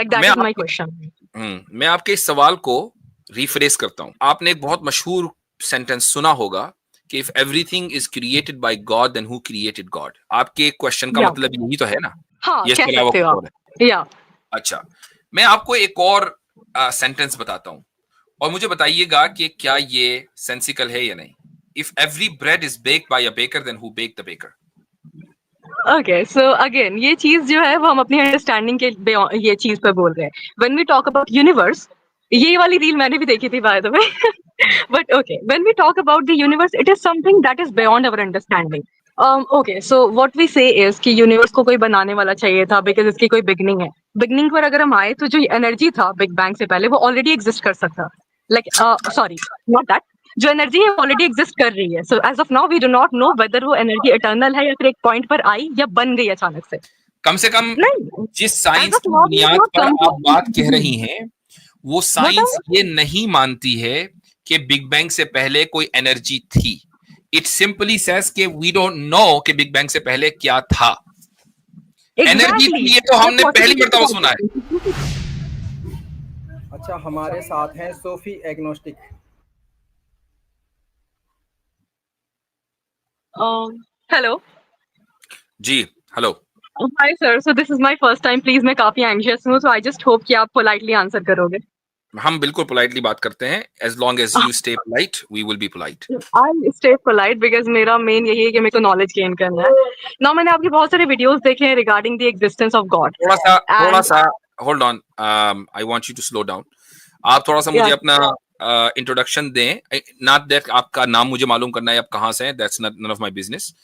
Like that मैं is my आपके question. मैं आपके इस सवाल को रिफ्रेस करता हूं। आपने एक बहुत मशहूर सेंटेंस सुना होगा कि if everything is created by God then who created God. आपके क्वेश्चन का Yeah. मतलब यही तो है ना? हाँ, ये कह इसके अलावा सकते हो कुछ आप. और है? Yeah. अच्छा, मैं आपको एक और सेंटेंस बताता हूं और मुझे बताइएगा कि क्या ये सेंसिकल है या नहीं। If every bread is baked by a baker then who bake the baker. Okay, so again, ये चीज जो है वो हम अपनी अंडरस्टैंडिंग के ये चीज पे बोल रहे हैं. When we talk about universe, ये वाली रील मैंने भी देखी थी by the way. But okay, when we talk about the universe, it is something that is beyond our understanding. Okay, so what we say is कि universe को कोई बनाने वाला चाहिए था बिकॉज इसकी कोई बिगनिंग है. बिगनिंग पर अगर हम आए तो जो एनर्जी था बिग बैंग से पहले वो ऑलरेडी एग्जिस्ट कर सकता. Like sorry, not that. जो एनर्जी है ऑलरेडी एग्जिस्ट कर रही है. So as of now we do not know whether वो एनर्जी इटर्नल है या फिर एक पॉइंट पर आई या बन गई अचानक से. कम से कम नहीं, जिस एज साइंस ऑफ की नाउ वी हैव बुनियाद नॉट पर कम आप बात कह टू रही हैं वो व्हाट साइंस ये नहीं मानती है कि बिग बैंग से पहले कोई एनर्जी थी। इट सिंपली सेज कि वी डोंट नो कि बिग बैंग से पहले क्या था। Energy exactly. थी ये तो हमने पहली मर्तबा सुना है। अच्छा, हमारे साथ हैं सोफी एग्नोस्टिक। हेलो जी hello. Hi sir. So this is my first time. Please मैं काफी एंग्शियस हूँ, सो आई जस्ट होप कि आप पोलाइटली आंसर करोगे. हम बिल्कुल पोलाइटली बात करते हैं। As long as you stay polite we will be polite. I stay polite because मेरा मेन यही है कि मेरे को नॉलेज गेन करना है ना. मैंने आपके बहुत सारे वीडियोस देखे हैं regarding the existence of God. थोड़ा सा hold on, I want you to slow down. आप थोड़ा सा मुझे अपना इंट्रोडक्शन दें। नॉट दैट आपका नाम मुझे मालूम करना है आप कहाँ से हैं, that's none of my business.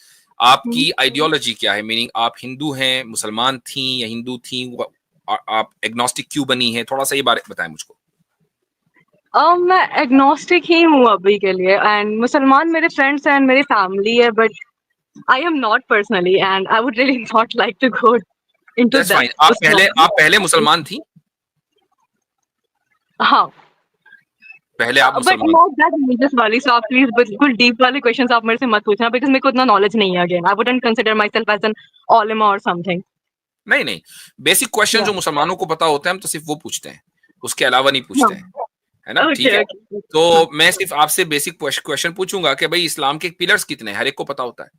आपकी आइडियोलॉजी क्या है? मीनिंग आप हिंदू हैं, मुसलमान थी या हिंदू थी, आप एग्नोस्टिक क्यों बनी है? थोड़ा सा ये बारे बताएं मुझको। मैं एग्नोस्टिक ही हूँ अभी के लिए. एंड मुसलमान मेरे फ्रेंड्स एंड मेरी फैमिली है, but I am not personally and I would really not like to go into that's fine. That. आप पहले मुसलमान थी? हाँ, पहले आप बट मुसलमान नॉट दैट रिलीजियस वाली. सो आप प्लीज बिल्कुल डीप वाले क्वेश्चंस आप मेरे से मत पूछना बिकॉज मेरे को इतना नॉलेज नहीं है. Again I wouldn't consider myself as an ओलेमा और समथिंग. नहीं, बेसिक क्वेश्चन जो मुसलमानों को पता होते हैं हम तो सिर्फ वो पूछते हैं, उसके अलावा नहीं पूछते हैं, है ना? ठीक है। तो मैं सिर्फ आपसे बेसिक क्वेश्चन पूछूंगा कि भाई इस्लाम के पिलर्स कितने हैं? हर एक को पता होता है।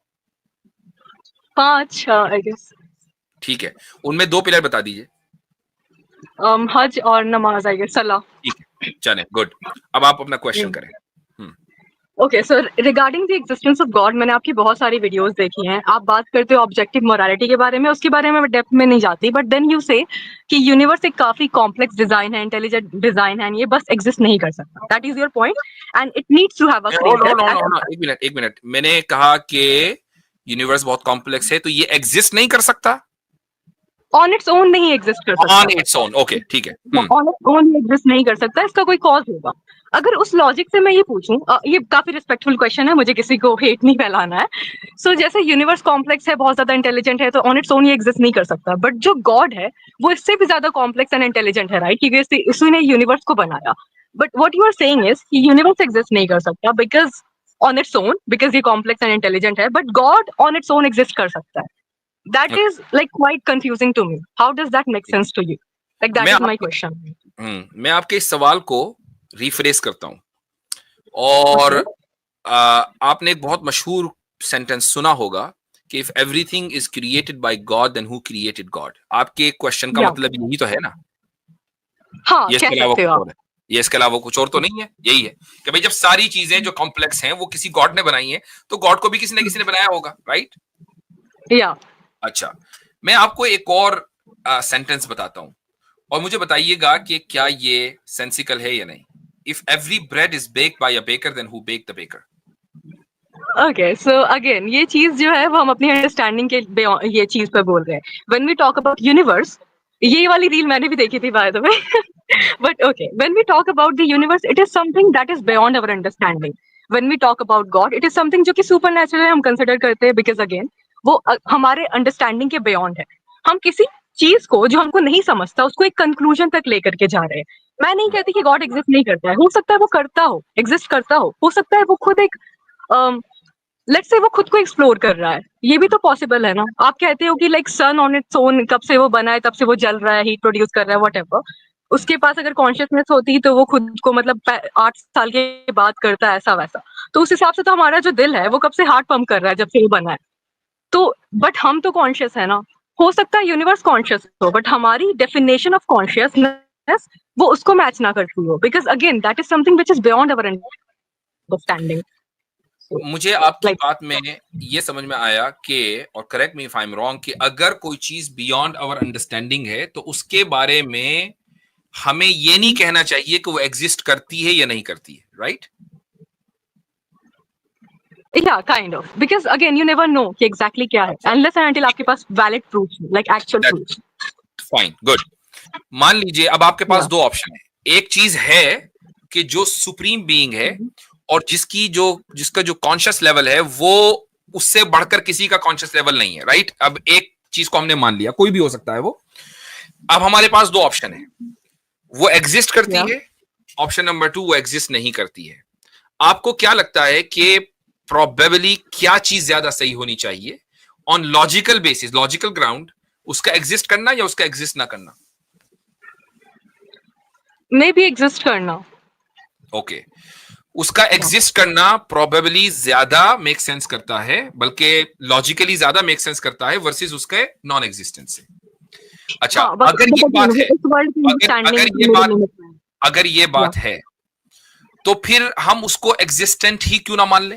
5 आई गेस. ठीक है, उनमें 2 पिलर बता दीजिए। हज और नमाज आई गेस. सलाह. ठीक है, चले गुड। अब आप अपना क्वेश्चन करें। Okay sir, regarding the existence of God मैंने आपकी बहुत सारी वीडियोस देखी हैं. आप बात करते हो ऑब्जेक्टिव मोरालिटी के बारे में, उसके बारे में मैं डेप्थ में नहीं जाती. बट देन यू से कि यूनिवर्स एक काफी कॉम्प्लेक्स डिजाइन है, इंटेलिजेंट डिजाइन है, ये बस एग्जिस्ट नहीं कर सकता. That is your point and it needs to have a creator. एक मिनट, मैंने कहा कि यूनिवर्स बहुत कॉम्प्लेक्स है तो ये एग्जिस्ट नहीं कर सकता। ऑन इट्स ओन नहीं एग्जिस्ट कर सकता. ऑन इट्स ओन, ओके ठीक है. ऑन इट्स ओन एग्जिस्ट नहीं कर सकता. इसका कोई कॉज होगा. अगर उस लॉजिक से मैं ये पूछूं, ये काफी रिस्पेक्टफुल क्वेश्चन है, मुझे किसी को हेट नहीं फैलाना है. सो जैसे यूनिवर्स कॉम्प्लेक्स है, बहुत ज्यादा इंटेलिजेंट है, तो ऑन इट्स ओन ये एग्जिस्ट नहीं कर सकता. बट जो गॉड है वो इससे भी ज्यादा कॉम्प्लेक्स एंड इंटेलिजेंट है, राइट? क्योंकि उसी ने यूनिवर्स को बनाया. But what you are saying is कि यूनिवर्स एग्जिस्ट नहीं कर सकता because on its own, because ये कॉम्प्लेक्स एंड इंटेलिजेंट है. But God on its own exist कर सकता है. That is like quite confusing to me. How does that make sense to you? Like that is my question. मैं आपके इस सवाल को रिफ्रेस करता हूं और आपने एक बहुत मशहूर सेंटेंस सुना होगा कि if everything is created by God then who created God. आपके क्वेश्चन का मतलब यही तो है ना? हाँ, कह सकते हो आप. ये इसके अलावा कुछ और तो नहीं है? यही है कि भाई जब सारी चीजें जो कॉम्प्लेक्स हैं वो किसी गॉड ने बनाई हैं तो गॉड को भी किसी ने बनाया होगा, राइट? या अच्छा, मैं आपको एक और सेंटेंस बताता हूं और मुझे बताइएगा कि क्या ये सेंसिकल है या नहीं। If every bread is baked by a baker then who bake the baker. Okay, so again ये चीज जो है वो हम अपनी अंडरस्टैंडिंग के ये चीज पे बोल रहे हैं. When we talk about universe, ये वाली रील मैंने भी देखी थी by the way. But okay, when we talk about the universe, it is something that is beyond our understanding. When we talk about God, it is something जो कि super natural हम consider करते हैं because again वो हमारे understanding के beyond है. हम किसी चीज को जो हमको नहीं समझता उसको एक कंक्लूजन तक लेकर के जा रहे हैं. मैं नहीं कहती कि गॉड एग्जिस्ट नहीं करता है. हो सकता है वो करता हो, एग्जिस्ट करता हो सकता है वो खुद एक लेट्स से वो खुद को एक्सप्लोर कर रहा है, ये भी तो पॉसिबल है ना। आप कहते हो कि like sun on its own कब से वो बना है तब से वो जल रहा है, हीट प्रोड्यूस कर रहा है, व्हाटएवर। उसके पास अगर कॉन्शियसनेस होती तो वो खुद को मतलब 8 साल के बाद करता है ऐसा वैसा। तो उस हिसाब से तो हमारा जो दिल है वो कब से हार्ट पंप कर रहा है जब से वो बना है। तो बट हम तो कॉन्शियस है ना। हो सकता है यूनिवर्स कॉन्शियस हो बट हमारी डेफिनेशन ऑफ कॉन्शियसनेस वो उसको मैच ना करती हो, because again that is something which is beyond our understanding. मुझे आपकी लाइक बात में ये समझ में आया कि, और correct me if I am wrong, कि अगर कोई चीज बियॉन्ड आवर अंडरस्टैंडिंग है तो उसके बारे में हमें ये नहीं कहना चाहिए कि वो एग्जिस्ट करती है या नहीं करती है, right? yeah kind of because again you never know कि exactly क्या है unless and until आपके पास valid proof like actual That- proof। Fine, good. मान लीजिए अब आपके पास Yeah. दो ऑप्शन है। एक चीज है कि जो सुप्रीम बीइंग है और जिसका जो कॉन्शियस लेवल है वो उससे बढ़कर किसी का कॉन्शियस लेवल नहीं है, राइट? अब एक चीज को हमने मान लिया, कोई भी हो सकता है वो। अब हमारे पास दो ऑप्शन है, वो एग्जिस्ट करती Yeah. है, ऑप्शन नंबर 2 वो एग्जिस्ट नहीं करती है। आपको क्या लगता है कि प्रोबेबली क्या चीज ज्यादा सही होनी चाहिए on logical basis, logical ground, उसका एग्जिस्ट करना या उसका एग्जिस्ट ना करना? मे बी एग्जिस्ट करना। ओके, उसका एग्जिस्ट करना प्रोबेबली ज्यादा मेक सेंस करता है, बल्कि लॉजिकली ज्यादा मेक सेंस करता है वर्सेस उसके नॉन एग्जिस्टेंस से। अच्छा, हाँ, but अगर ये बात है, इस वर्ल्ड की understanding अगर ये बात है तो फिर हम उसको एग्जिस्टेंट ही क्यों ना मान ले?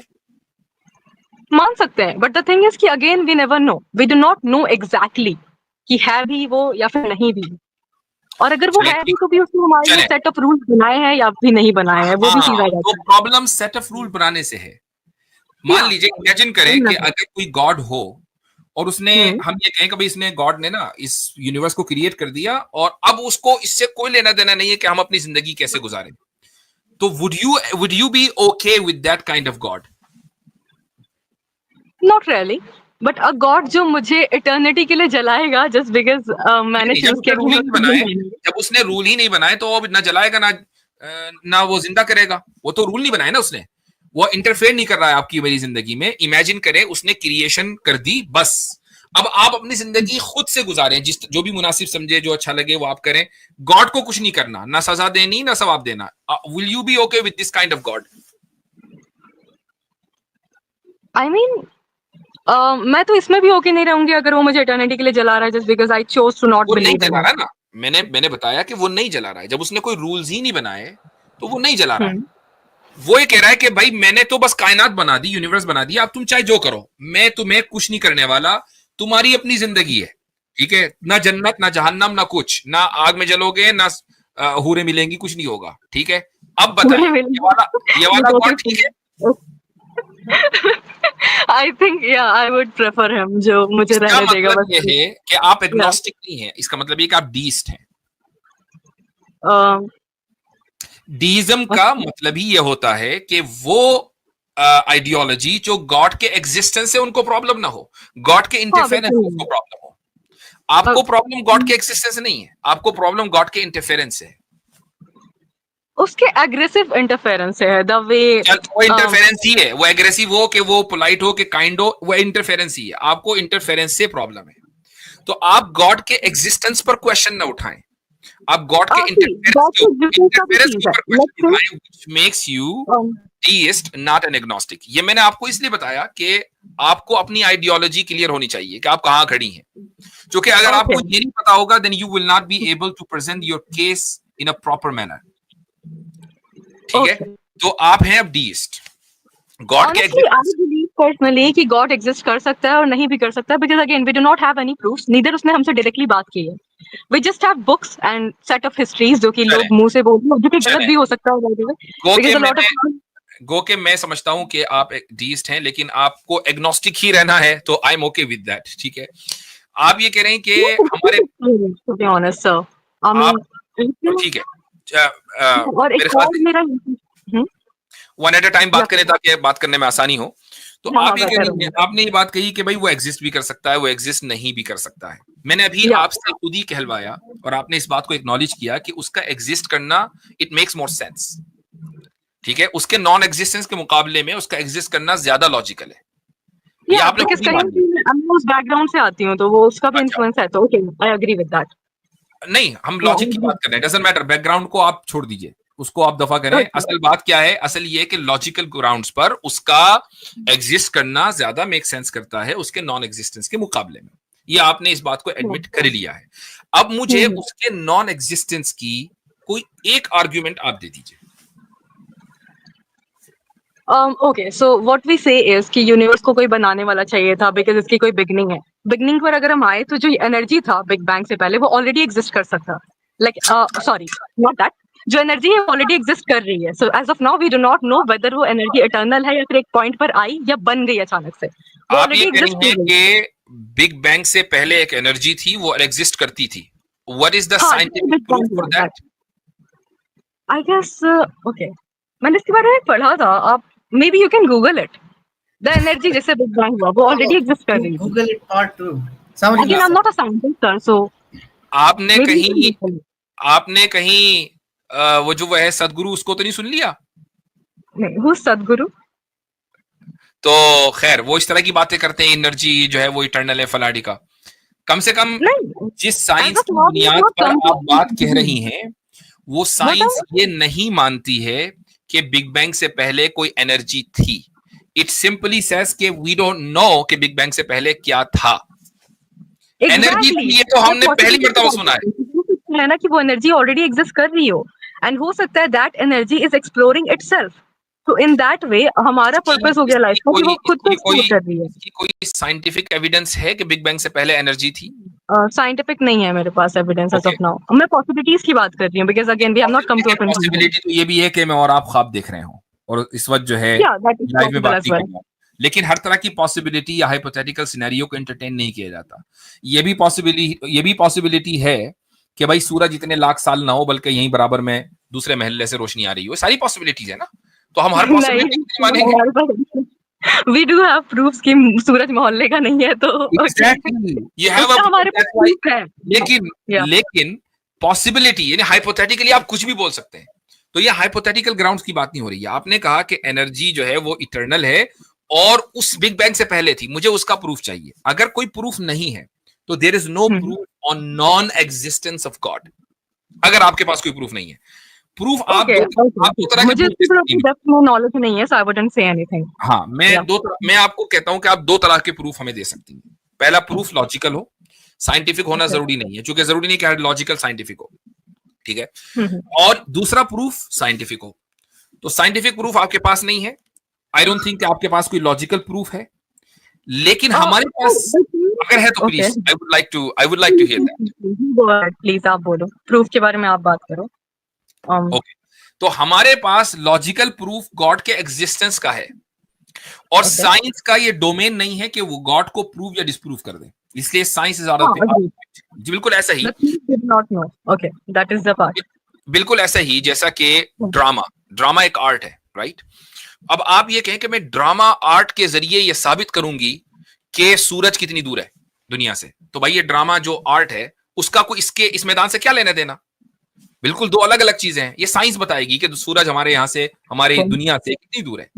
मान सकते हैं बट द थिंग इज कि again we never know, we do not know exactly कि है भी वो या फिर नहीं भी। और अगर वो चलिए, है भी तो भी उसने हमारे लिए चलें। सेट ऑफ रूल्स बनाए हैं या भी नहीं बनाए हैं, वो भी चीज आ हाँ, जाती तो प्रॉब्लम सेट ऑफ रूल बनाने से है। मान Yeah. लीजिए, इमेजिन करें कि अगर कोई गॉड हो और उसने, हम ये कहें कि भाई इसने, गॉड ने ना इस यूनिवर्स को क्रिएट कर दिया और अब उसको इससे कोई लेना देना नहीं है कि हम अपनी जिंदगी कैसे गुजारें, तो would you be okay with that kind of God? Not really, but a God जो मुझे इटर्निटी के लिए जलाएगा जस्ट बिकॉज मैंने नहीं, जब चूज उसने रूल ही नहीं बनाए, किया। जब उसने रूल ही नहीं बनाए तो वो ना जलाएगा ना वो जिंदा करेगा। वो तो रूल नहीं बनाए ना उसने, वो इंटरफेयर नहीं कर रहा है आपकी मेरी जिंदगी में। इमेजिन करें उसने क्रिएशन कर दी, बस अब आप अपनी जिंदगी खुद से गुजारें, जिस जो भी मुनासिब समझे, जो अच्छा लगे वो आप करें। गॉड को कुछ नहीं करना, ना सजा देनी ना सवाब देना। Will you be okay with this kind of God? I mean मैं तो इसमें भी ओके नहीं रहूंगी अगर वो मुझे इटर्निटी के लिए जला रहा है just because I chose to not वो नहीं बिलीव इन जला रहा ना, मैंने बताया कि वो नहीं जला रहा है। जब उसने कोई रूल्स ही नहीं बनाए तो वो नहीं जला रहा है। वो ये कह रहा है कि भाई मैंने तो बस कायनात बना दी, यूनिवर्स बना दिया, अब तुम चाहे जो करो, मैं तुम्हें कुछ नहीं करने वाला, तुम्हारी अपनी जिंदगी है, ठीक है? ना जन्नत ना जहन्नम ना कुछ, ना आग में जलोगे ना हूरें मिलेंगी, कुछ नहीं होगा, ठीक है? अब बताएं, ये वाला गॉड ठीक है? आई थिंक या आई वुड प्रेफर हिम, जो मुझे इसका रहने देगा मतलब बस। ये है कि आप एग्नोस्टिक नहीं है, इसका मतलब ये कि आप डीइस्ट हैं। डीइज्म का मतलब ही ये होता है कि वो आइडियोलॉजी जो गॉड के एग्जिस्टेंस से उनको प्रॉब्लम ना हो, गॉड के इंटरफेरेंस से उसको प्रॉब्लम हो। आपको प्रॉब्लम गॉड के एग्जिस्टेंस से नहीं है, आपको प्रॉब्लम गॉड के इंटरफेरेंस से है। उसके एग्रेसिव इंटरफेरेंस है, द वे वो इंटरफेरेंस ही है, वो एग्रेसिव हो कि वो पोलाइट हो कि काइंड हो, वो इंटरफेरेंस ही है। आपको इंटरफेरेंस से प्रॉब्लम है। तो आप गॉड के एग्जिस्टेंस पर क्वेश्चन ना उठाएं, आप गॉड के इंटरफेरेंस पर क्वेश्चन उठाएं, which makes you deist not an agnostic। ये मैंने आपको इसलिए बताया कि आपको अपनी आइडियोलॉजी क्लियर होनी चाहिए कि आप कहां खड़ी हैं, क्योंकि अगर आपको ये नहीं पता होगा then you will not be able to present your case in a proper manner, ठीक है? तो आप हैं अब डीइस्ट, गॉड के पर्सनली कि गॉड एग्जिस्ट कर सकता है और नहीं भी कर सकता है, because again we do not have any proofs, neither उसने हमसे डायरेक्टली बात की है। We just have books and set of histories जो कि लोग मुंह से बोलते हैं, जो कि गलत भी हो सकता है। गो के मैं समझता हूं कि आप एक डीइस्ट हैं, लेकिन आपको एग्नोस्टिक ही रहना है, तो I am okay with that, ठीक है? आप ये कह रहे हैं कि हमारे, to be honest sir, I mean, ठीक है, और एक और मेरा वन एट अ टाइम बात करें ताकि बात करने में आसानी हो। तो आप ये कह रही हैं, आपने ये बात कही कि भाई वो एग्जिस्ट भी कर सकता है, वो एग्जिस्ट नहीं भी कर सकता है। मैंने अभी आपसे खुद ही कहलवाया और आपने इस बात को एक्नॉलेज किया कि उसका एग्जिस्ट करना इट मेक्स मोर सेंस, ठीक है? उसके नॉन एग्जिस्टेंस के मुकाबले में उसका एग्जिस्ट करना ज्यादा लॉजिकल है। ये या आपने बिकॉज खुद ही कहीं मान ना लिया। कहीं मैं उस बैकग्राउंड से आती हूँ तो वो उसका भी अच्छा, इन्फ्लुएंस है, तो okay I agree with that. नहीं हम या लॉजिक की बात कर रहे हैं, डजंट मैटर, बैकग्राउंड को आप छोड़ दीजिए, उसको आप दफा करें। ओके। असल बात क्या है, असल ये है कि लॉजिकल ग्राउंड्स पर उसका एग्जिस्ट करना ज्यादा मेक सेंस करता है उसके नॉन एग्जिस्टेंस के मुकाबले में। ये आपने इस बात को एडमिट कर लिया है। अब मुझे उसके नॉन एग्जिस्टेंस की कोई एक आर्ग्यूमेंट आप दे दीजिए। ओके, सो व्हाट वी से इज कि यूनिवर्स को कोई बनाने वाला चाहिए था बिकॉज इसकी कोई बिगनिंग है। बिगनिंग पर अगर हम आए तो जो एनर्जी था बिग बैंग से पहले वो ऑलरेडी एग्जिस्ट कर सकता, लाइक सॉरी नॉट दैट, जो एनर्जी है ऑलरेडी एग्जिस्ट कर रही है। So as of now we do not know whether वो एनर्जी इटर्नल है या फिर एक पॉइंट पर आई या बन गई अचानक से, वो आप ये ऑलरेडी कह एग्जिस्ट रही कर हैं रही है। कि बिग बैंग से पहले एक एनर्जी थी, वो एग्जिस्ट करती थी। व्हाट इज द हाँ, जैसे scientific big proof bang for हुआ that, that? I guess. Okay, मैंने इसके बारे में पढ़ा था, आप maybe you can Google it. The energy जैसे बिग बैंग हुआ वो ऑलरेडी एग्जिस्ट कर रही थी। Google it part 2. Somebody again needs I am that. Not a scientist sir, so आपने मे बी यू कहीं कैन। आपने कहीं वो जो है सदगुरु, उसको तो नहीं सुन लिया? नहीं, हु सदगुरु? तो खैर वो इस तरह की बातें करते हैं, एनर्जी जो है वो इटर्नल है फलाडी का। कम से कम नहीं, जिस एज साइंस ऑफ की नाउ वी हैव बुनियाद नॉट पर कम टू आप बात कह रही हैं, वो व्हाट साइंस ये नहीं मानती है कि बिग बैंग से पहले कोई एनर्जी थी। इट सिंपली सेज कि वी डोंट नो कि बिग बैंग से पहले क्या था। एनर्जी एग्जैक्टली थी, ये तो हमने पहली मर्तबा सुना है। है ना कि वो एनर्जी ऑलरेडी एग्जिस्ट कर रही हो, एंड हो सकता है that energy is exploring itself. तो इन दैट वे हमारा पर्पस हो गया लाइफ का कि वो खुद को एक्सप्लोर कर रही है। इसकी कोई साइंटिफिक एविडेंस है कि बिग बैंग से पहले एनर्जी थी? साइंटिफिक नहीं है मेरे पास evidence as okay, of now. मैं पॉसिबिलिटीज की बात कर रही हूँ because again we have not come to a conclusion. Possibility तो ये भी है कि मैं और आप ख्वाब देख रहे हों और इस वक्त जो है या दैट इज लाइव में पॉसिबल बात एज नहीं कर वेल। रहा हूं। लेकिन हर तरह की पॉसिबिलिटी या हाइपोथेटिकल सिनेरियो को एंटरटेन नहीं किया जाता। ये भी पॉसिबिलिटी है कि भाई सूरज इतने लाख साल ना हो बल्कि यहीं बराबर में दूसरे महल्ले से रोशनी आ रही हो। सारी पॉसिबिलिटीज है ना, तो हम हर पॉसिबिलिटी नहीं मानेंगे। नहीं, वी डू हैव प्रूफ्स कि सूरज मोहल्ले का नहीं है, तो ओके एग्जैक्टली, यू हैव उसका हमारे पास प्रूफ है। लेकिन या लेकिन पॉसिबिलिटी यानी हाइपोथेटिकली आप कुछ भी बोल सकते हैं। तो ये हाइपोथेटिकल ग्राउंड्स की बात नहीं हो रही है। आपने कहा कि एनर्जी जो है वो इटर्नल है और उस बिग बैंग से पहले थी, मुझे उसका प्रूफ चाहिए। अगर कोई प्रूफ नहीं है तो there is no proof on non existence of God. अगर आपके पास कोई प्रूफ नहीं है, प्रूफ आप ओके आप दो तरह के मुझे proof दे इसकी सकती हैं। डेप्थ में नॉलेज नहीं है, सो आई वुडंट से एनीथिंग। हाँ, या मैं आपको कहता हूं कि आप दो तरह के प्रूफ हमें दे सकती हैं। पहला प्रूफ लॉजिकल हो, साइंटिफिक होना जरूरी नहीं है, क्योंकि जरूरी नहीं कि लॉजिकल साइंटिफिक हो, ठीक है। और दूसरा प्रूफ साइंटिफिक हो। तो साइंटिफिक प्रूफ आपके पास नहीं है, आई डोंट थिंक कि आपके पास कोई लॉजिकल प्रूफ है, लेकिन हमारे पास अगर है तो okay please I would like to hear that. Please आप बोलो, प्रूफ के बारे में आप बात करो। ओके, तो हमारे पास लॉजिकल प्रूफ गॉड के एग्जिस्टेंस का है, और Okay. साइंस का ये डोमेन नहीं है कि वो गॉड को प्रूव या डिस्प्रूव कर दे, इसलिए साइंस इज आउट ऑफ जी बिल्कुल ऐसा ही। Okay, that is the part. बिल्कुल ऐसा ही जैसा कि ड्रामा एक आर्ट है, राइट। अब आप ये कहें कि मैं ड्रामा आर्ट के जरिए ये साबित करूंगी कि सूरज कितनी दूर है दुनिया से, तो भाई ये ड्रामा जो आर्ट है उसका कोई इस मैदान से क्या लेना देना? बिल्कुल दो अलग अलग चीजें हैं। ये साइंस बताएगी कि सूरज हमारे यहां से, हमारी दुनिया से कितनी दूर है।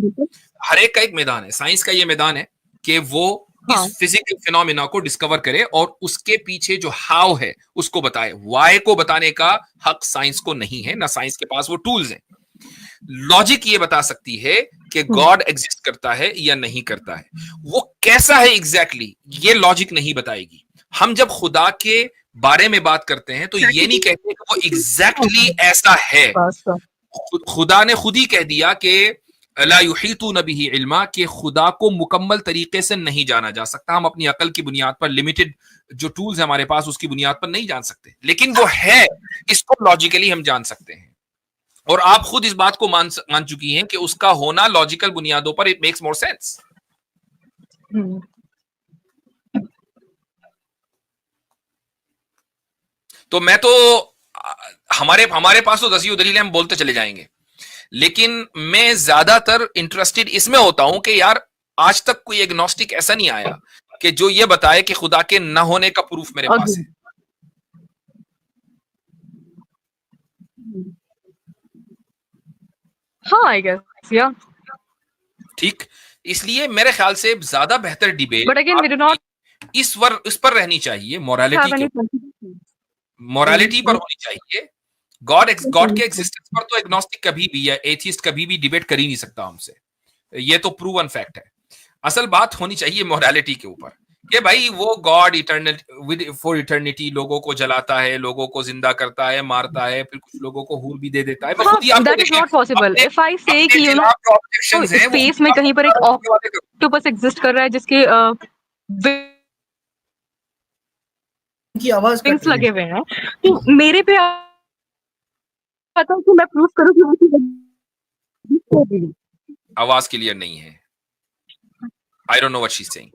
हर एक का एक मैदान है। साइंस का ये मैदान है कि वो इस फिजिकल फिनोमिना को डिस्कवर करे और उसके पीछे जो हाउ है उसको बताए। वाई को बताने का हक साइंस को नहीं है, ना साइंस के पास वो टूल्स हैं। लॉजिक ये बता सकती है कि गॉड एग्जिस्ट करता है या नहीं करता है। वो कैसा है एग्जैक्टली ये लॉजिक नहीं बताएगी। हम जब खुदा के बारे में बात करते हैं तो ये नहीं कहते कि वो एग्जैक्टली ऐसा है। खुदा ने खुद ही कह दिया कि ला युहीतून बिही इल्मा, कि खुदा को मुकम्मल तरीके से नहीं जाना जा सकता। हम अपनी अकल की बुनियाद पर, लिमिटेड जो टूल्स है हमारे पास, उसकी बुनियाद पर नहीं जान सकते, लेकिन वो है, इसको लॉजिकली हम जान सकते हैं। और आप खुद इस बात को मान चुकी हैं कि उसका होना लॉजिकल बुनियादों पर इट मेक्स मोर सेंस। तो मैं तो हमारे पास तो दसियों दलीलें हम बोलते चले जाएंगे, लेकिन मैं ज्यादातर इंटरेस्टेड इसमें होता हूं कि यार आज तक कोई एग्नोस्टिक ऐसा नहीं आया कि जो ये बताए कि खुदा के न होने का प्रूफ मेरे पास है। हाँ, आई गेस या ठीक, इसलिए मेरे ख्याल से ज्यादा बेहतर debate But again, we do not इस पर रहनी चाहिए, have मोरालिटी any के मोरालिटी पर होनी चाहिए। गॉड के एग्जिस्टेंस पर तो एग्नोस्टिक कभी भी या एथिस्ट कभी भी डिबेट कर ही नहीं सकता हमसे, ये तो प्रूवन फैक्ट है। असल बात होनी चाहिए मोरालिटी के ऊपर कि भाई वो गॉड इटर्नल फॉर इटर्निटी लोगों को जलाता है, लोगों को जिंदा करता है, मारता है, फिर कुछ लोगों को हूर भी दे देता है। that is not possible. If I say कि you know स्पेस में कहीं पर एक ऑक्टोपस एग्जिस्ट कर रहा है जिसके की आवाज कट विंग्स रही लगे है। हुए हैं, तो मेरे पे आता है कि मैं प्रूफ करूं कि वो चीज़ आवाज क्लियर नहीं है। I don't know what she is saying.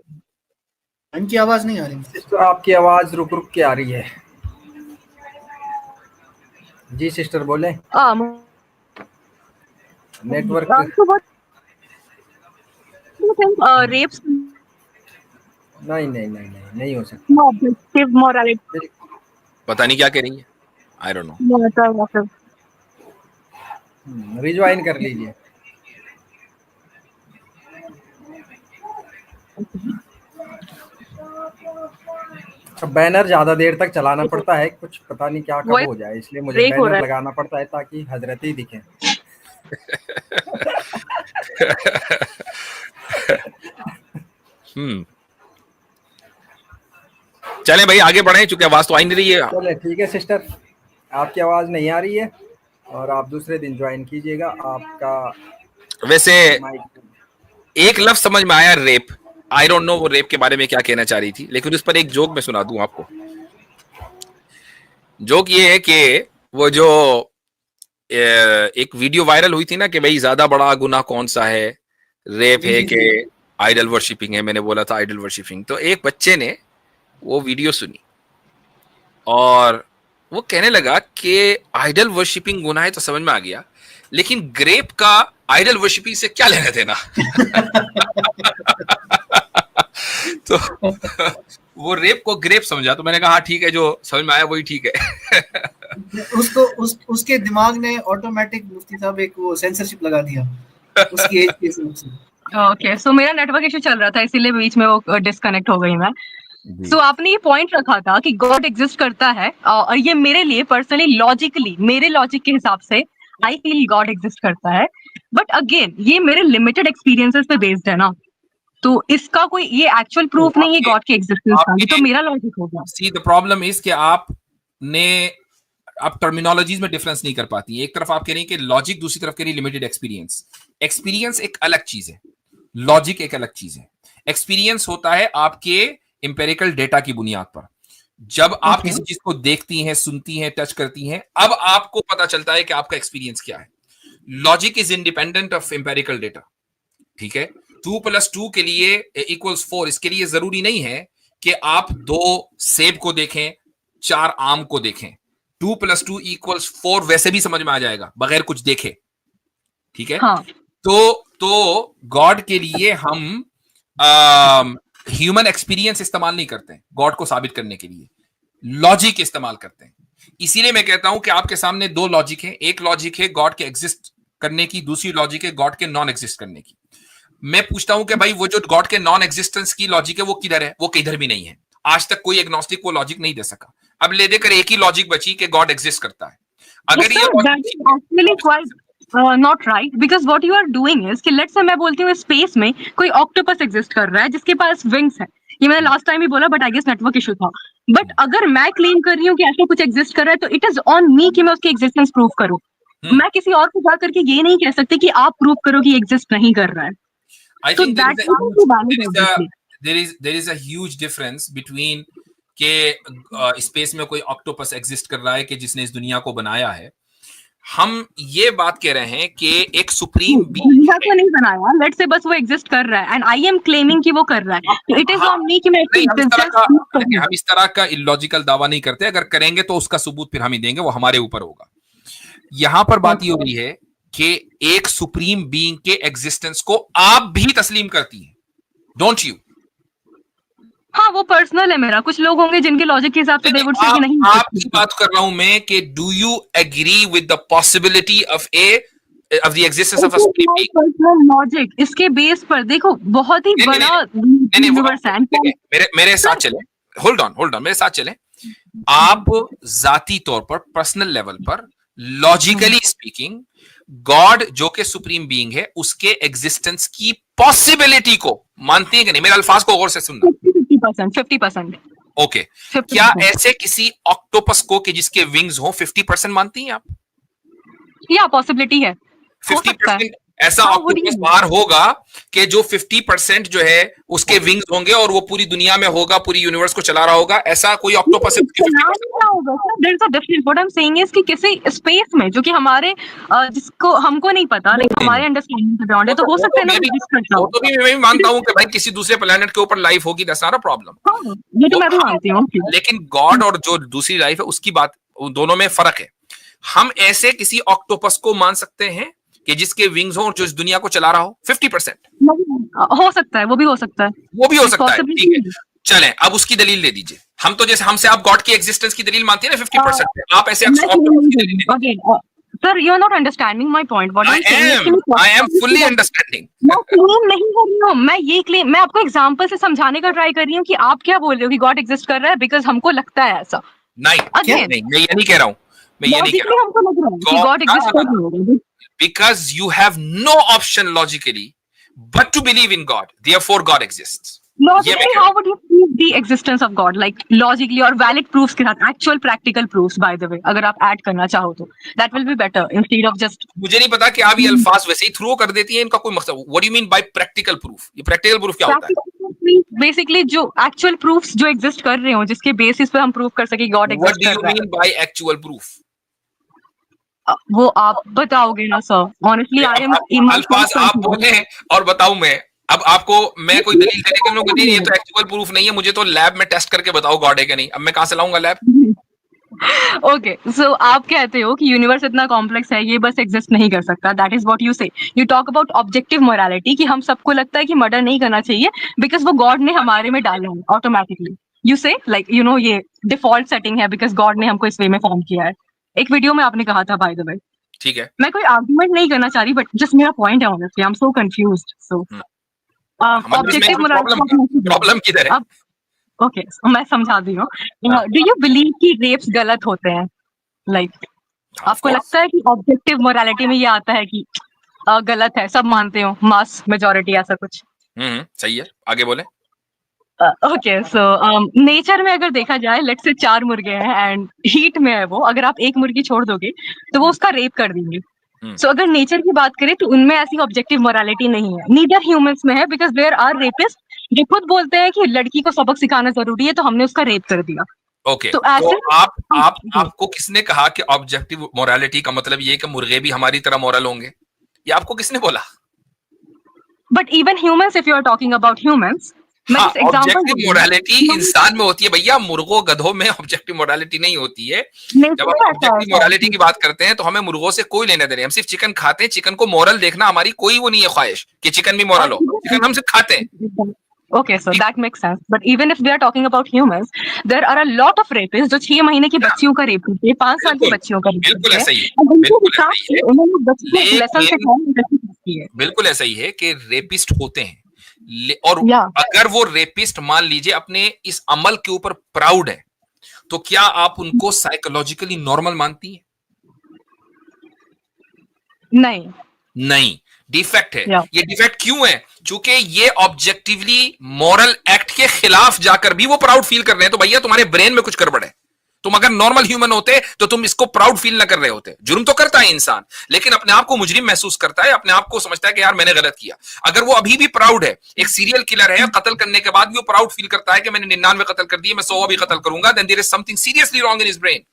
इनकी आवाज नहीं आ रही। तो आपकी आवाज रुक रुक के आ रही है। जी सिस्टर बोले। नेटवर्क रेप्स नहीं हो सकता। ऑब्जेक्टिव मोरालिटी पता नहीं क्या कह रही है, आई डोंट नो। रिज्वाइन कर लीजिए। बैनर ज्यादा देर तक चलाना पड़ता है, कुछ पता नहीं क्या कब हो जाए, इसलिए मुझे बैनर लगाना पड़ता है ताकि हजरत ही दिखे। चलें भाई आगे बढ़े, चूंकि आवाज तो आ नहीं रही है। चले ठीक है सिस्टर, आपकी आवाज नहीं आ रही है और आप दूसरे दिन ज्वाइन कीजिएगा। आपका वैसे एक लफ्ज समझ में आया, रेप। आई डोंट नो वो रेप के बारे में क्या कहना चाह रही थी, लेकिन उस पर एक जोक मैं सुना दूं आपको। जोक ये है कि वो जो एक वीडियो वायरल हुई थी ना कि भाई ज्यादा बड़ा गुनाह कौन सा है, रेप है कि आइडल वर्शिपिंग है। मैंने बोला था आइडल वर्शिपिंग। तो एक बच्चे ने वो वीडियो सुनी और वो कहने लगा कि आइडल वर्शिपिंग गुनाह है तो समझ में आ गया, लेकिन ग्रेप का आइडल वर्शिपिंग से क्या लेना देना। तो वो रेप को ग्रेप समझा, तो मैंने कहा हाँ ठीक है, जो समझ में आया वही ठीक है। उसके दिमाग ने ऑटोमेटिक मुफ्ती साहब एक वो सेंसरशिप लगा दिया उसकी एज के हिसाब से। ओके, सो मेरा नेटवर्क इशू चल रहा था इसीलिए बीच में वो डिस्कनेक्ट हो गई मैं। सो आपने ये पॉइंट रखा था कि गॉड एग्जिस्ट करता है, और ये मेरे लिए पर्सनली लॉजिकली, मेरे लॉजिक के हिसाब से आई फील गॉड एग्जिस्ट करता है। बट अगेन ये मेरे लिमिटेड एक्सपीरियंसेस पे बेस्ड है ना, तो इसका कोई ये एक्चुअल प्रूफ नहीं है गॉड के एग्जिस्टेंस का, तो मेरा लॉजिक होगा। सी द प्रॉब्लम इज कि आप टर्मिनोलॉजीज में डिफरेंस नहीं कर पाती। एक तरफ आप कह रही हैं कि लॉजिक, दूसरी तरफ कह रही लिमिटेड एक्सपीरियंस। एक्सपीरियंस एक अलग चीज है, लॉजिक एक अलग चीज है। एक्सपीरियंस होता है आपके एम्पेरिकल डेटा की बुनियाद पर। जब आप किसी चीज को देखती हैं, सुनती हैं, टच करती हैं, अब आपको पता चलता है कि आपका एक्सपीरियंस क्या है। Logic is independent of empirical data, ठीक है। 2+2 के लिए इक्वल्स 4, इसके लिए जरूरी नहीं है कि आप 2 सेब को देखें, 4 आम को देखें। 2+2 = 4 वैसे भी समझ में आ जाएगा बगैर कुछ देखे, ठीक है। हाँ। तो गॉड के लिए हम ह्यूमन एक्सपीरियंस इस्तेमाल नहीं करते हैं गॉड को साबित करने के लिए, लॉजिक इस्तेमाल करते हैं। इसीलिए मैं कहता हूं कि आपके सामने 2 लॉजिक है। एक लॉजिक है गॉड के एग्जिस्ट करने की, दूसरी लॉजिक है गॉड के नॉन एग्जिस्ट करने की। मैं पूछता हूं कि भाई वो जो गॉड के नॉन एग्जिस्टेंस की लॉजिक है वो किधर है? वो किधर भी नहीं है। आज तक कोई एग्नोस्टिक वो लॉजिक नहीं दे सका। अब ले देकर एक ही लॉजिक बची कि गॉड एग्जिस्ट करता है। अगर ये not right, because what you are doing is कि लेट्स से मैं बोलती हूँ स्पेस में कोई ऑक्टोपस एग्जिस्ट कर रहा है जिसके पास विंग्स है। ये मैंने लास्ट टाइम ही बोला, but I guess network issue था। बट अगर मैं क्लेम कर रही हूँ कि ऐसा कुछ एग्जिस्ट कर रहा है, तो इट इज ऑन मी कि मैं उसकी एग्जिस्टेंस प्रूव करूँ। मैं किसी और को जाकर के ये नहीं कह सकती कि आप प्रूव करो कि एग्जिस्ट नहीं कर रहा है। I think there is a huge difference between के स्पेस में कोई ऑक्टोपस एग्जिस्ट कर रहा है कि जिसने इस दुनिया को बनाया है। हम ये बात कह रहे हैं कि एक सुप्रीम बीइंग को नहीं बनाया, लेट्स से बस वो एग्जिस्ट कर रहा है एंड आई एम क्लेमिंग कि वो कर रहा है, तो इट इज ऑन मी कि मैं हम इस तरह का इलॉजिकल दावा नहीं करते। अगर करेंगे तो उसका सबूत फिर हम ही देंगे, वो हमारे ऊपर होगा। यहां पर बात ये हो रही है कि एक सुप्रीम बीइंग के एग्जिस्टेंस को आप भी तस्लीम करती हैं, डोंट यू? हाँ, वो पर्सनल है मेरा। कुछ लोग होंगे जिनके लॉजिक के हिसाब से दे वुड से कि नहीं। आपकी बात कर रहा हूं मैं कि do you agree with the possibility of a of the existence of a supreme being. Personal logic इसके बेस पर देखो बहुत ही बड़ा यूनिवर्स है। मेरे साथ चले, होल्ड ऑन मेरे साथ चले। आप जाती तौर पर, पर्सनल लेवल पर, लॉजिकली स्पीकिंग, गॉड जो कि सुप्रीम बीइंग है उसके एग्जिस्टेंस की पॉसिबिलिटी को मानती है कि नहीं? मेरे अल्फाज को गौर से सुनना। 50%। ओके, क्या ऐसे किसी ऑक्टोपस को कि जिसके विंग्स हो 50% मानती हैं आप? या पॉसिबिलिटी है, 50% ऐसा ऑक्टोपस बाहर होगा कि जो 50% जो है उसके विंग्स होंगे और वो पूरी दुनिया में होगा, पूरी यूनिवर्स को चला रहा होगा, ऐसा कोई ऑक्टोपस है? कि किसी स्पेस में जो कि हमारे जिसको हमको नहीं पता, लेकिन हमारे अंडरस्टैंडिंग से बियॉन्ड है, तो हो सकता है ना। तो मैं भी मानता हूँ कि भाई किसी दूसरे प्लेनेट के ऊपर लाइफ होगी, दैट्स नॉट अ प्रॉब्लम। ये तो मैं भी मानती हूँ, लेकिन गॉड और जो दूसरी लाइफ है उसकी बात, दोनों में फर्क है। हम ऐसे किसी ऑक्टोपस को मान सकते हैं कि जिसके विंग्स हो और जो इस दुनिया को चला रहा हो 50%? हो सकता है, वो भी हो सकता है, वो भी हो सकता है, ठीक है। चलें, अब उसकी दलील दे दीजिए। हम तो जैसे हमसे आप गॉड की एग्जिस्टेंस की दलील मानती है ना 50%, आप ऐसे sir, you are not understanding my point. What I am fully understanding. मैं क्लेम नहीं कर रही हूँ, मैं आपको एग्जांपल से समझाने का ट्राई कर रही हूँ कि आप क्या बोल रहे हो कि गॉड एग्जिस्ट कर रहा है बिकॉज हमको लगता है ऐसा। नहीं, मैं ये नहीं कह रहा हूँ, मैं ये नहीं कह रहा हूँ। हमको लग रहा है कि गॉड एग्जिस्ट कर रहा है because you have no option logically but to believe in God, therefore God exists. Logically, how would you prove the existence of God? Like logically or valid proofs के साथ, actual practical proofs, by the way, अगर आप add करना चाहो तो that will be better instead of just। मुझे नहीं पता कि आप ये अल्फाज वैसे ही थ्रो कर देती हैं, इनका कोई मकसद। What do you mean by practical proof? ये practical proof क्या होता है? Basically जो actual proofs जो exist कर रहे हो, जिसके basis पे हम prove कर सके God exist कर रहा है। What do you mean by actual proof? वो आप बताओगे ना सर। ऑनेस्टली आई एम अल्फाज आप बोले और बताऊं मैं। अब आपको मैं कोई दलील देने के लोग ये तो एक्चुअल प्रूफ नहीं है, मुझे तो लैब में टेस्ट करके बताओ गॉड है कि नहीं। अब मैं कहां से लाऊंगा लैब? ओके, सो आप कहते हो कि यूनिवर्स इतना कॉम्प्लेक्स है, ये बस एग्जिस्ट नहीं कर सकता। दैट इज व्हाट यू से। You talk about objective morality कि हम सबको लगता है कि मर्डर नहीं करना चाहिए बिकॉज वो गॉड ने हमारे में डाला है ऑटोमेटिकली। यू से लाइक यू नो ये डिफॉल्ट सेटिंग है बिकॉज गॉड ने हमको इस वे में फॉर्म किया है। एक वीडियो में आपने कहा था, बाय द वे। ठीक है, मैं कोई आर्गुमेंट नहीं करना चाह रही, बट जस्ट मेरा पॉइंट है। Honestly I am so confused. So objective morality problem किधर है? ओके, मैं समझा दी हूँ। डू यू बिलीव कि रेप्स गलत होते हैं? लाइक आपको लगता है कि ऑब्जेक्टिव मोरालिटी में ये आता है कि गलत है, सब मानते हो, मास मेजॉरिटी ऐसा कुछ? सही है, आगे बोले। ओके, सो नेचर में अगर देखा जाए, लेट्स से 4 मुर्गे हैं एंड हीट में है वो, अगर आप एक मुर्गी छोड़ दोगे तो वो उसका रेप कर देंगे। सो अगर नेचर की बात करें तो उनमें ऐसी ऑब्जेक्टिव मोरालिटी नहीं है। नीदर ह्यूमंस में है बिकॉज देयर आर रेपिस्ट जो खुद बोलते हैं कि लड़की को सबक सिखाना जरूरी है, तो हमने उसका रेप कर दिया। ओके, तो आपको किसने कहा कि ऑब्जेक्टिव मोरालिटी का मतलब ये कि मुर्गे भी हमारी तरह मोरल होंगे? ये आपको किसने बोला? But even humans, if you are talking about humans, objective morality इंसान में होती है भैया, मुर्गों गधों में ऑब्जेक्टिव मोरालिटी नहीं होती है। जब हम ऑब्जेक्टिव मोरालिटी की बात करते हैं तो हमें मुर्गों से कोई लेने देने, हम सिर्फ चिकन खाते हैं। चिकन को मोरल देखना हमारी कोई वो नहीं है ख्वाहिश कि चिकन भी मोरल हो, चिकन हम सिर्फ खाते हैं। Okay, so that makes sense. But even if we are talking about humans, there are a lot of rapists जो 6 महीने की बच्चियों का रेप करते हैं, 5 साल की बच्चियों का रेप करते हैं। बिल्कुल ऐसा ही है, बिल्कुल ऐसा ही है कि रेपिस्ट होते हैं। और अगर वो रेपिस्ट मान लीजिए अपने इस अमल के ऊपर प्राउड है, तो क्या आप उनको साइकोलॉजिकली नॉर्मल मानती हैं? नहीं, डिफेक्ट है। ये डिफेक्ट क्यों है? क्योंकि ये ऑब्जेक्टिवली मॉरल एक्ट के खिलाफ जाकर भी वो प्राउड फील कर रहे हैं। तो भैया तुम्हारे ब्रेन में कुछ गड़बड़ है। तुम अगर नॉर्मल ह्यूमन होते तो तुम इसको प्राउड फील ना कर रहे होते। जुर्म तो करता है इंसान, लेकिन अपने आप को मुजरिम महसूस करता है, अपने आप को समझता है कि यार मैंने गलत किया। अगर वो अभी भी प्राउड है, एक सीरियल किलर है, कत्ल करने के बाद भी वो प्राउड फील करता है कि मैंने 99 कत्ल कर दिए, मैं 100 भी कत्ल करूंगा, then there is something seriously wrong in his brain.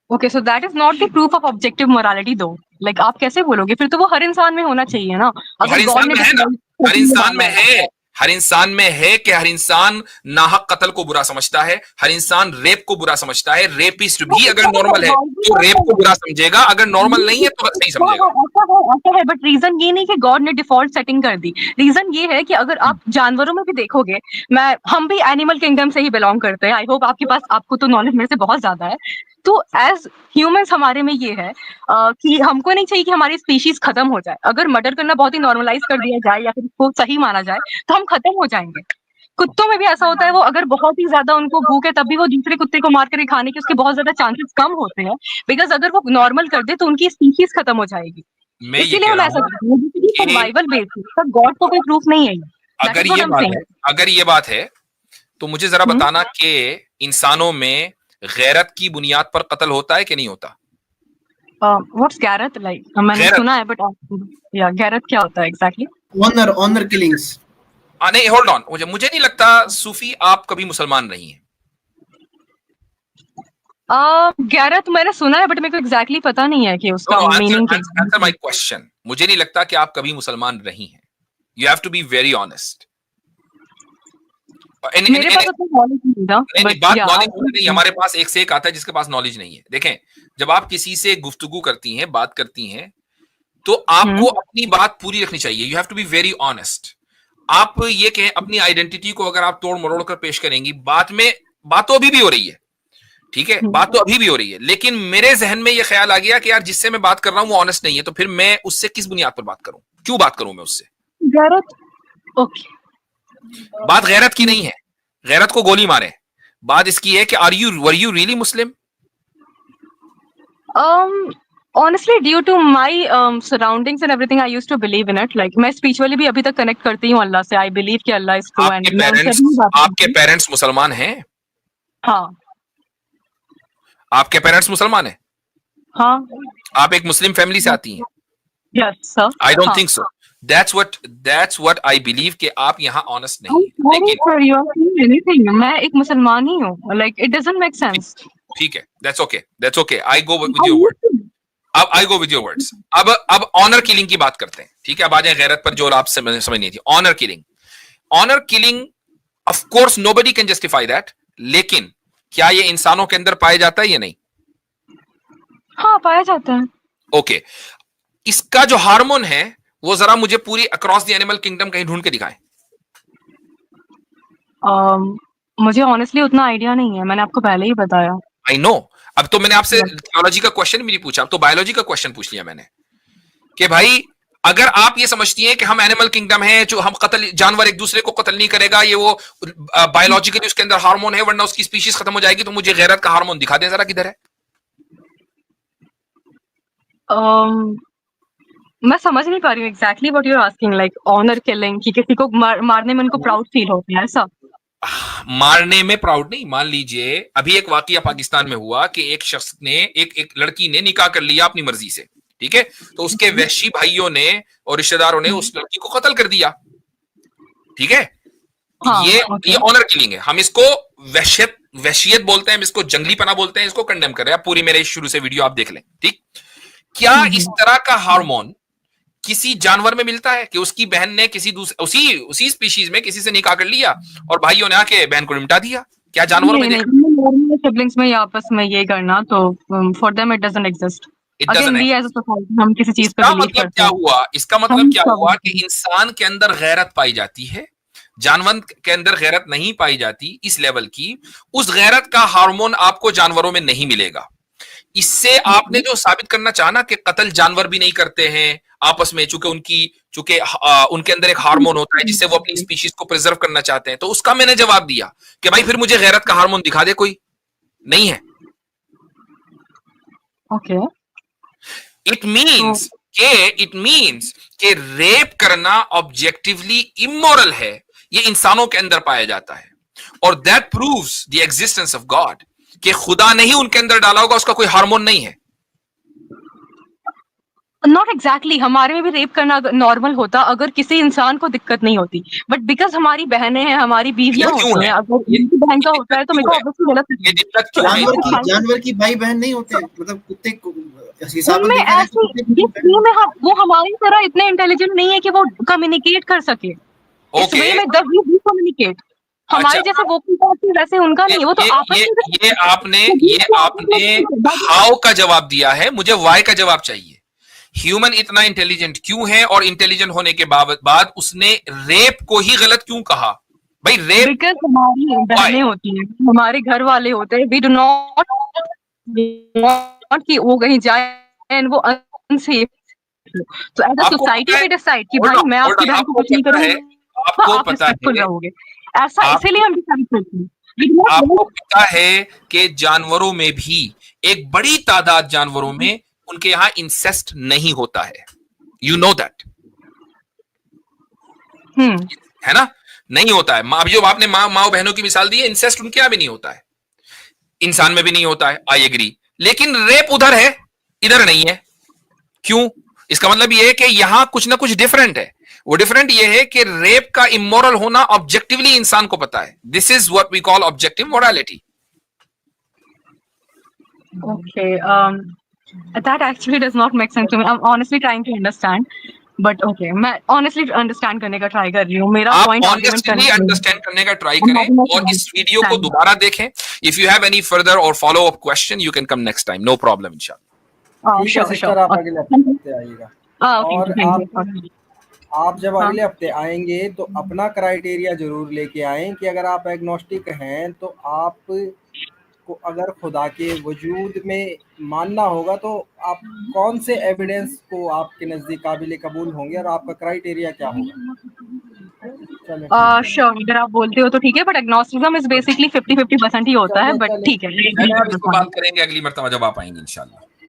Okay, so that is not the proof of objective morality though. आप कैसे बोलोगे? फिर तो वो हर इंसान में होना चाहिए ना। हर इंसान में है ना, हर इंसान में है, हर इंसान में है कि हर इंसान नाहक कत्ल को बुरा समझता है, हर इंसान रेप को बुरा समझता है। रेपिस्ट भी अगर नॉर्मल है तो रेप को बुरा समझेगा, अगर नॉर्मल नहीं है तो नहीं समझेगा। ऐसा है, बट रीजन ये नहीं कि गॉड ने डिफॉल्ट सेटिंग कर दी। रीजन ये है कि अगर आप जानवरों में भी देखोगे, हम भी एनिमल किंगडम से ही बिलोंग करते हैं। आई होप आपको तो नॉलेज मेरे से बहुत ज्यादा है। तो एज ह्यूमंस हमारे में ये है कि हमको नहीं चाहिए कि हमारी स्पीशीज खत्म हो जाए। अगर मर्डर करना बहुत ही नॉर्मलाइज कर दिया जाए या फिर उसको सही माना जाए तो हम खत्म हो जाएंगे। कुत्तों में भी ऐसा होता है, वो अगर बहुत ही ज्यादा उनको भूख है तब भी वो दूसरे कुत्ते को मार कर खाने के उसके बहुत ज्यादा चांसेस कम होते हैं, बिकॉज अगर वो नॉर्मल कर दे तो उनकी स्पीशीज खत्म हो जाएगी। इसीलिए हम ऐसा करते हैं, सर्वाइवल बेस्ड। गॉड को कोई प्रूफ नहीं है। अगर ये बात है तो मुझे जरा बताना कि इंसानों में गैरत की बुनियाद पर कत्ल होता है कि नहीं होता? व्हाट्स गैरत? लाइक मैंने सुना है, बट या गैरत क्या होता है एग्जैक्टली? Honour killings. नहीं, होल्ड ऑन, मुझे नहीं लगता सूफी आप कभी मुसलमान नहीं है। गैरत मैंने सुना है, बट मेरे को एग्जैक्टली पता नहीं है कि उसका मीनिंग क्या है। Answer my question. मुझे नहीं लगता कि आप कभी मुसलमान नहीं हैं। You have to be very honest. मेरे पास नॉलेज नहीं, हमारे पास एक से एक आता है जिसके पास नॉलेज नहीं है। देखें, जब आप किसी से गुफ्तगू करती हैं, बात करती हैं, तो आपको अपनी बात पूरी रखनी चाहिए। You have to be very honest. आप ये कहें अपनी आइडेंटिटी को अगर आप तोड़ मरोड़ कर पेश करेंगी, बात तो अभी भी हो रही है, ठीक है, बात तो अभी भी हो रही है, लेकिन मेरे जहन में ये ख्याल आ गया कि यार जिससे मैं बात कर रहा हूं वो ऑनेस्ट नहीं है, तो फिर मैं उससे किस बुनियाद पर बात करूं? क्यों बात करूं मैं उससे? गैरत, ओके, बात गैरत की नहीं है, गैरत को गोली मारे। बात इसकी है कि were you really Muslim? Honestly, due to my surroundings and everything, I used to believe in it. Like मैं spiritually भी अभी तक connect करती हूँ अल्लाह से. I believe कि अल्लाह is true. आपके पेरेंट्स मुसलमान हैं? हाँ. आपके पेरेंट्स मुसलमान हैं? हाँ. आप एक मुस्लिम फैमिली से आती हैं? Yes, sir. I don't think so. That's what I believe कि आप यहाँ honest नहीं हैं. लेकिन you are saying anything. मैं एक मुसलमान ही हूँ. Like it doesn't make sense. ठीक है, that's okay. I go with your word. अब I go with your words. अब ऑनर किलिंग की बात करते हैं, ठीक है? अब आ जाए गैरत पर जो आप समझ नहीं थी। Honour killing of course nobody can justify that, लेकिन क्या ये इंसानों के अंदर पाया जाता है या नहीं? हाँ, पाया जाता है। ओके, इसका जो हार्मोन है वो जरा मुझे पूरी अक्रॉस द एनिमल किंगडम कहीं ढूंढ के दिखाएं। मुझे ऑनेस्टली उतना आइडिया नहीं है, मैंने आपको पहले ही बताया। I know. अब तो मैंने आपसे थियोलॉजी का क्वेश्चन भी नहीं पूछा, अब तो बायोलॉजी का क्वेश्चन पूछ लिया मैंने कि भाई अगर आप ये समझती हैं कि हम एनिमल किंगडम है, जो हम जानवर एक दूसरे को कत्ल नहीं करेगा, ये वो बायोलॉजिकली उसके अंदर हार्मोन है वरना उसकी स्पीशीज खत्म हो जाएगी, तो मुझे गैरत का हार्मोन दिखा दें जरा, किधर है? मैं समझ नहीं पा रही हूँ exactly what you are asking. Like honour killing कि किसी को मारने में उनको प्राउड फील होता है, ऐसा? मारने में प्राउड नहीं। मान लीजिए अभी एक वाकया पाकिस्तान में हुआ कि एक शख्स ने एक लड़की ने निकाह कर लिया अपनी मर्जी से, ठीक है, तो उसके वहशी भाइयों ने और रिश्तेदारों ने उस लड़की को कत्ल कर दिया, ठीक है? हाँ, ये ऑनर किलिंग है। हम इसको वहशियत बोलते हैं, हम इसको जंगलीपना बोलते हैं, इसको कंडेम कर रहे हैं। आप पूरी मेरे शुरू से वीडियो आप देख लें, ठीक? क्या इस तरह का हार्मोन किसी जानवर में मिलता है कि उसकी बहन ने किसी उसी स्पीशीज में किसी से निकाह कर लिया और भाइयों ने आके बहन को निपटा दिया? क्या जानवर में सिबलिंग्स में या आपस में ये करना, तो for them it doesn't exist. Again we as a society हम किसी चीज पे बिलीव करते हैं। इसका मतलब क्या हुआ कि इंसान के अंदर गैरत पाई जाती है, जानवर के अंदर गैरत नहीं पाई जाती इस लेवल की। उस गैरत का हार्मोन आपको जानवरों में नहीं मिलेगा। इससे आपने जो साबित करना चाहा कि कत्ल जानवर भी नहीं करते हैं आपस में, चूंकि उनके अंदर एक हार्मोन होता है जिससे वो अपनी स्पीशीज को प्रिजर्व करना चाहते हैं, तो उसका मैंने जवाब दिया कि भाई फिर मुझे गैरत का हार्मोन दिखा दे, कोई नहीं है। ओके, इट मीन्स कि रेप करना ऑब्जेक्टिवली इमोरल है, ये इंसानों के अंदर पाया जाता है, और that proves the existence of God, कि खुदा ने ही उनके अंदर डाला होगा, उसका कोई हार्मोन नहीं है। नॉट एग्जैक्टली, हमारे में भी रेप करना नॉर्मल होता अगर किसी इंसान को दिक्कत नहीं होती, बट बिकॉज हमारी बहनें हैं, हमारी बीवियां होती हैं, अगर उनकी बहन का होता है तो मेरे को ऑब्वियसली गलत। जानवर की भाई बहन नहीं होते, मतलब कुत्ते को हिसाब में ऐसे वो हमारी तरह इतने इंटेलिजेंट नहीं है कि वो कम्युनिकेट कर सके। इस वे में द वी कम्युनिकेट, हमारे जैसे वोकल वैसे उनका नहीं, वो तो ये आपने हाउ का जवाब दिया है, मुझे वाई का जवाब चाहिए। ह्यूमन इतना इंटेलिजेंट क्यों है और इंटेलिजेंट होने के बाद उसने रेप को ही गलत क्यों कहा? भाई रेप बिकॉज हमारी बहनें होती हैं, हमारे घर वाले होते हैं, वी डू नॉट कि वो कहीं जाए एंड वो अनसेफ, तो as a society we decide कि भाई मैं आपकी बहन को कुछ नहीं करूंगी, आपको आप पता है, रहोगे, ऐसा इसीलिए हम डिसाइड करते हैं। आपको पता है कि जानवरों में भी एक बड़ी तादाद जानवरों में उनके यहाँ इंसेस्ट नहीं होता है, यू नो दैट, है ना, नहीं होता है। अब जो आपने माँ बहनों की मिसाल दी है, इंसेस्ट उनके यहाँ भी नहीं होता है, इंसान में भी नहीं होता है, आई एग्री, लेकिन रेप उधर है इधर नहीं है, क्यों? इसका मतलब ये है कि यहां कुछ ना कुछ डिफरेंट है। वो डिफरेंट ये है कि रेप का इमोरल होना ऑब्जेक्टिवली इंसान को पता है, this is what we call objective morality. Okay, that actually does not make sense to me. I'm honestly trying to understand, but okay, मैं honestly understand करने का try कर रही हूँ। मेरा point argument करने का अंडरस्टैंड करने का ट्राई करें और इस वीडियो को दोबारा देखें। If you have any further or follow up question, you can come next time, no problem इंशाल्लाह। ठीक है सिस्टर, आप अगले हफ्ते आइएगा। और आप जब अगले हफ्ते आएंगे तो अपना क्राइटेरिया जरूर लेके आएं कि अगर आप एग्नोस्टिक हैं तो आप को अगर खुदा के वजूद में मानना होगा तो आप कौन से एविडेंस को आपके नजदीक काबिल कबूल होंगे और आपका क्राइटेरिया क्या होगा? श्योर, अगर आप बोलते हो तो ठीक है, बट एग्नोस्टिसिज्म इज बेसिकली 50-50% ही होता है, बट ठीक है, इसको बात करेंगे अगली मर्तबा जब आप आएंगे इंशाल्लाह।